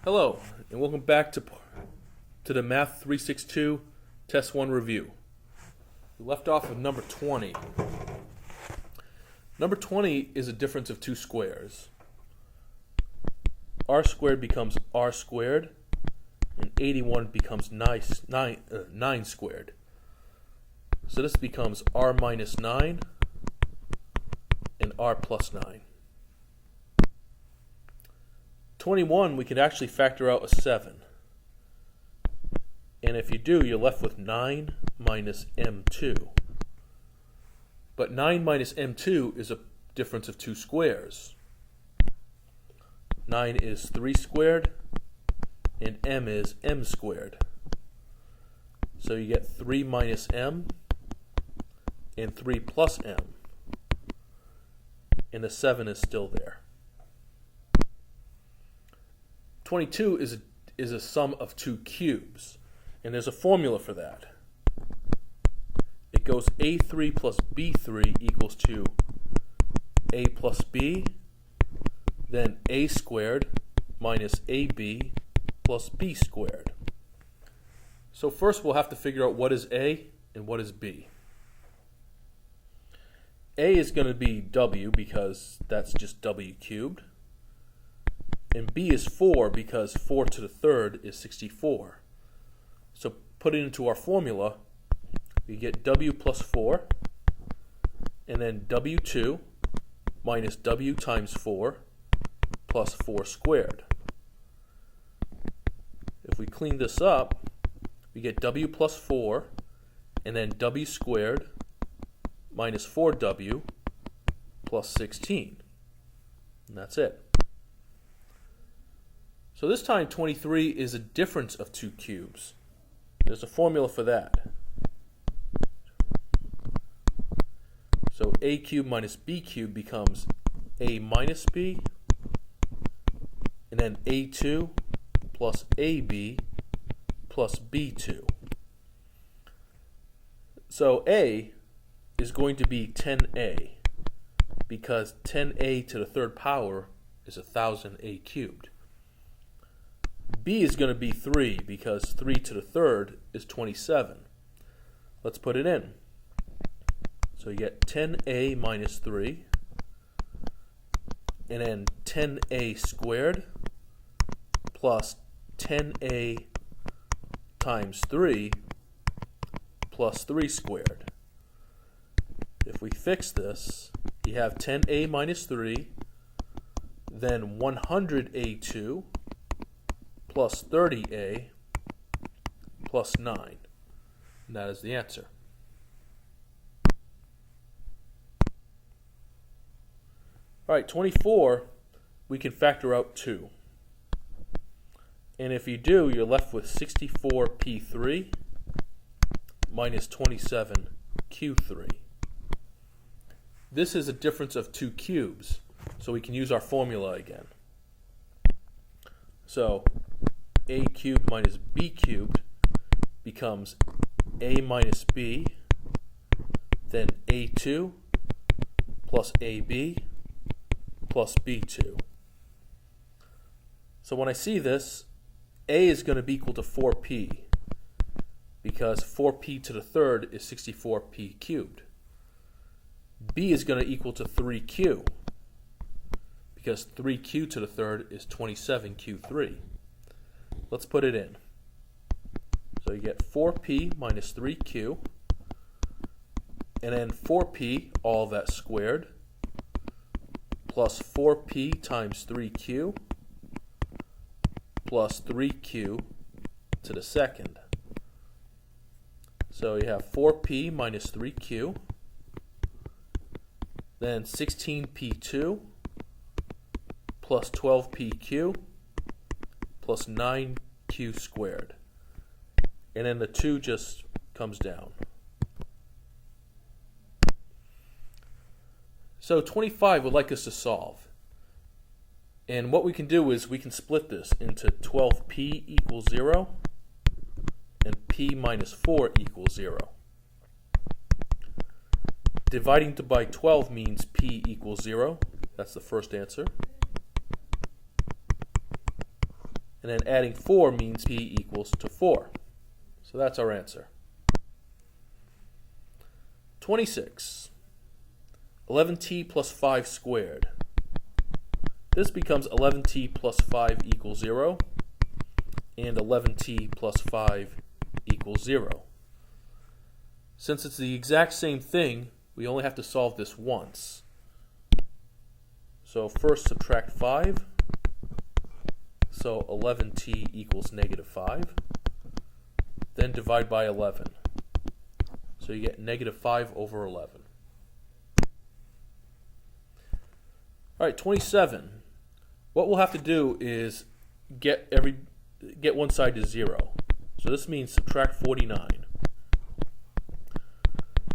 Hello, and welcome back to the Math 362 Test 1 review. We left off with number 20. Number 20 is a difference of two squares. R squared becomes R squared, and 81 becomes 9 squared. So this becomes R minus 9 and R plus 9. 21, we can actually factor out a 7. And if you do, you're left with 9 minus m2. But 9 minus m2 is a difference of two squares. 9 is 3 squared, and m is m squared. So you get 3 minus m and 3 plus m. And the 7 is still there. 22 is a sum of two cubes, and there's a formula for that. It goes a3 plus b3 equals to a plus b, then a squared minus ab plus b squared. So first we'll have to figure out what is a and what is b. A is going to be w because that's just w cubed. And b is 4 because 4 to the third is 64. So put it into our formula, we get w plus 4, and then w2 minus w times 4 plus 4 squared. If we clean this up, we get w plus 4, and then w squared minus 4w plus 16. And that's it. So this time 23 is a difference of two cubes. There's a formula for that. So a cubed minus b cubed becomes a minus b, and then a2 plus ab plus b2. So a is going to be 10a because 10a to the third power is 1000a cubed. B is going to be 3 because 3 to the third is 27. Let's put it in. So you get 10a minus 3, and then 10a squared plus 10a times 3 plus 3 squared. If we fix this, you have 10a minus 3, then 100a2 plus 30a plus 9. And that is the answer. All right, 24, we can factor out 2. And if you do, you're left with 64p3 minus 27q3. This is a difference of two cubes, so we can use our formula again. So a cubed minus b cubed becomes a minus b, then a2 plus ab plus b2. So when I see this, a is going to be equal to 4p because 4p to the third is 64p cubed. B is going to equal to 3q because 3q to the third is 27q3. Let's put it in. So you get 4p minus 3q, and then 4p, all of that squared, plus 4p times 3q, plus 3q to the second. So you have 4p minus 3q, then 16p2, plus 12pq, plus 9q squared. And then the 2 just comes down. So 25 would like us to solve. And what we can do is we can split this into 12p equals 0 and p minus 4 equals 0. Dividing by 12 means p equals 0. That's the first answer. And then adding 4 means p equals to 4. So that's our answer. 26. 11t plus 5 squared. This becomes 11t plus 5 equals 0, and 11t plus 5 equals 0. Since it's the exact same thing, we only have to solve this once. So first subtract 5. So 11t equals negative 5. Then divide by 11. So you get negative 5 over 11. All right, 27. What we'll have to do is get one side to 0. So this means subtract 49.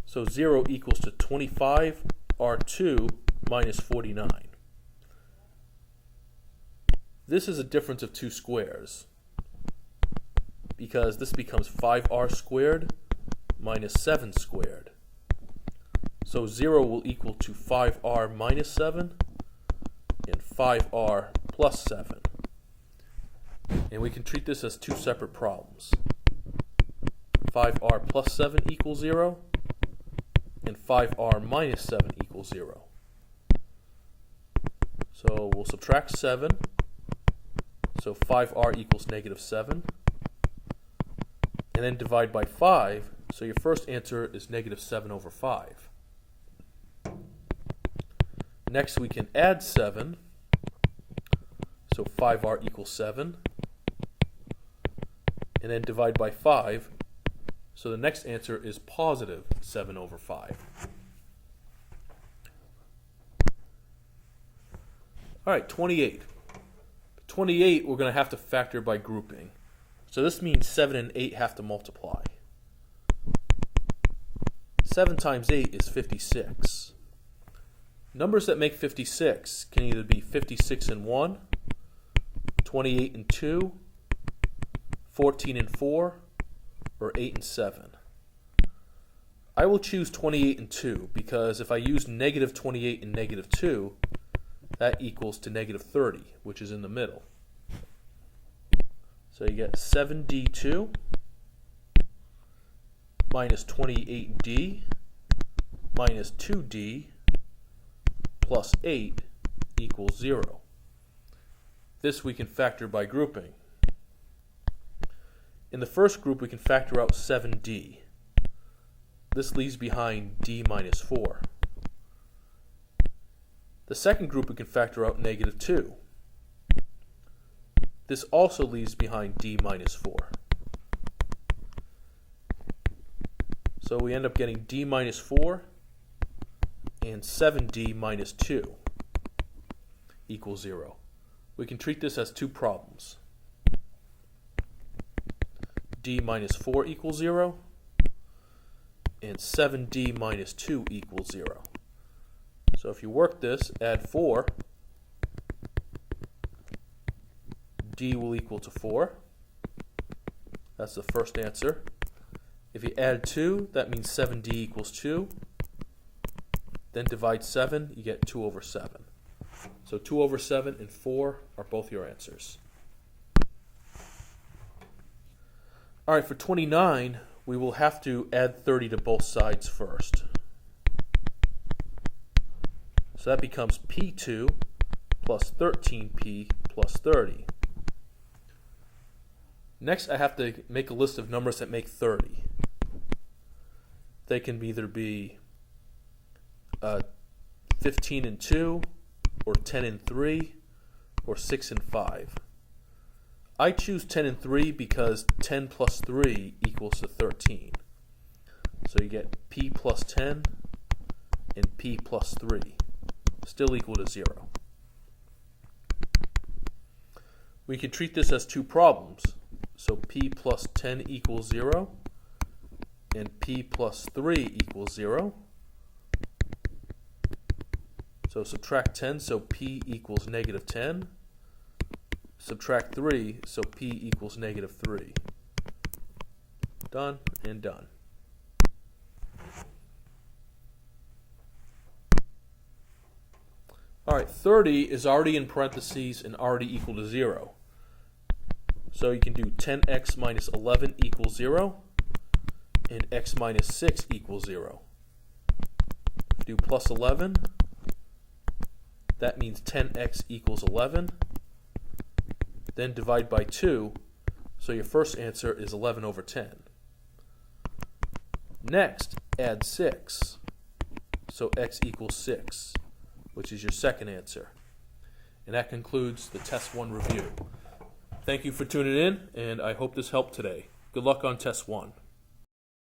So 0 equals to 25 R2 minus 49. This is a difference of 2 squares, because this becomes 5r squared minus 7 squared. So 0 will equal to 5r minus 7 and 5r plus 7. And we can treat this as 2 separate problems. 5r plus 7 equals 0, and 5r minus 7 equals 0. So we'll subtract 7. So 5r equals negative 7. And then divide by 5. So your first answer is negative 7 over 5. Next we can add 7. So 5r equals 7. And then divide by 5. So the next answer is positive 7 over 5. All right, 28. 28 we're going to have to factor by grouping. So this means 7 and 8 have to multiply. 7 times 8 is 56. Numbers that make 56 can either be 56 and 1, 28 and 2, 14 and 4, or 8 and 7. I will choose 28 and 2 because if I use negative 28 and negative 2, that equals to negative 30, which is in the middle. So you get 7d2 minus 28d minus 2d plus 8 equals 0. This we can factor by grouping. In the first group, we can factor out 7d. This leaves behind d minus 4. The second group, we can factor out negative 2. This also leaves behind d minus 4. So we end up getting d minus 4 and 7d minus 2 equals 0. We can treat this as 2 problems. D minus 4 equals 0, and 7d minus 2 equals 0. So if you work this, add 4, d will equal to 4. That's the first answer. If you add 2, that means 7d equals 2. Then divide 7, you get 2 over 7. So 2 over 7 and 4 are both your answers. All right, for 29, we will have to add 30 to both sides first. So that becomes P2 plus 13P plus 30. Next, I have to make a list of numbers that make 30. They can either be 15 and 2, or 10 and 3, or 6 and 5. I choose 10 and 3 because 10 plus 3 equals to 13. So you get P plus 10 and P plus 3, still equal to 0. We can treat this as 2 problems. So P plus 10 equals 0, and P plus 3 equals 0. So subtract 10, so P equals negative 10. Subtract 3, so P equals negative 3. Done and done. All right, 30 is already in parentheses and already equal to 0. So you can do 10x minus 11 equals 0, and x minus 6 equals 0. If you do plus 11, that means 10x equals 11. Then divide by 2, so your first answer is 11 over 10. Next, add 6. So x equals 6, which is your second answer. And that concludes the Test 1 review. Thank you for tuning in, and I hope this helped today. Good luck on Test 1.